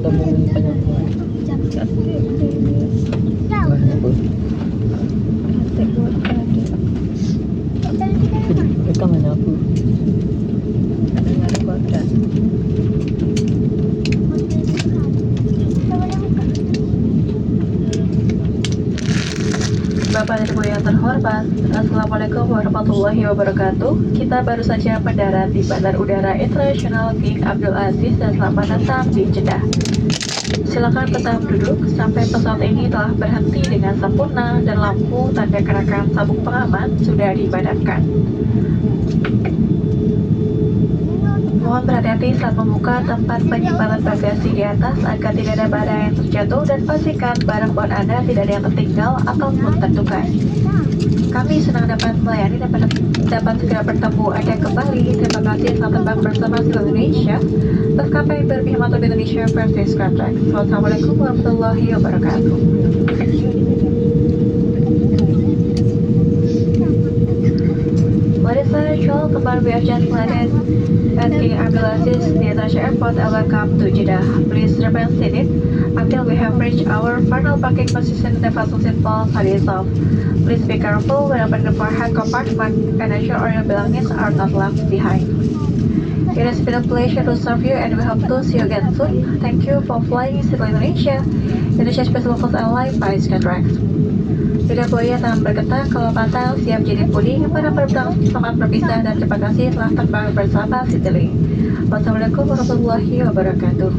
Mana po? Ito mana po? Bapak dan Ibu yang terhormat, Assalamualaikum warahmatullahi wabarakatuh. Kita baru saja mendarat di Bandar Udara Internasional King Abdul Aziz dan selamat datang di Jeddah. Silakan tetap duduk sampai pesawat ini telah berhenti dengan sempurna dan lampu tanda gerakan sabuk pengaman sudah dipadamkan. Mohon berhati-hati saat membuka tempat penyimpanan bagasi di atas agar tidak ada barang yang terjatuh dan pastikan barang bawaan Anda tidak ada yang tertinggal ataupun tertukar. Kami senang dapat melayani dan dapat segera bertemu Anda kembali. Terima kasih selamat terbang bersama Seluruh Indonesia. Maskapai berpihak Indonesia versi Skytrax. Wassalamualaikum warahmatullahi wabarakatuh. Ladies and gentlemen, kembali we have just landed at King Abdulaziz International Airport and welcome to Jeddah. Please remain seated until we have reached our final parking position in the fasten seat belt is off. Please be careful when opening the forehead compartment and ensure all your belongings are not left behind. It has been a pleasure to serve you and we hope to see you again soon. Thank you for flying Seluruh Indonesia, Indonesia Special Low-Cost Airline by Skytrax. Tidak boleh tangan bergetar kalau patah siap jadi puding. Para penerbang selamat berpisah dan terima kasih telah terbang bersama Citylink. Wassalamualaikum warahmatullahi wabarakatuh.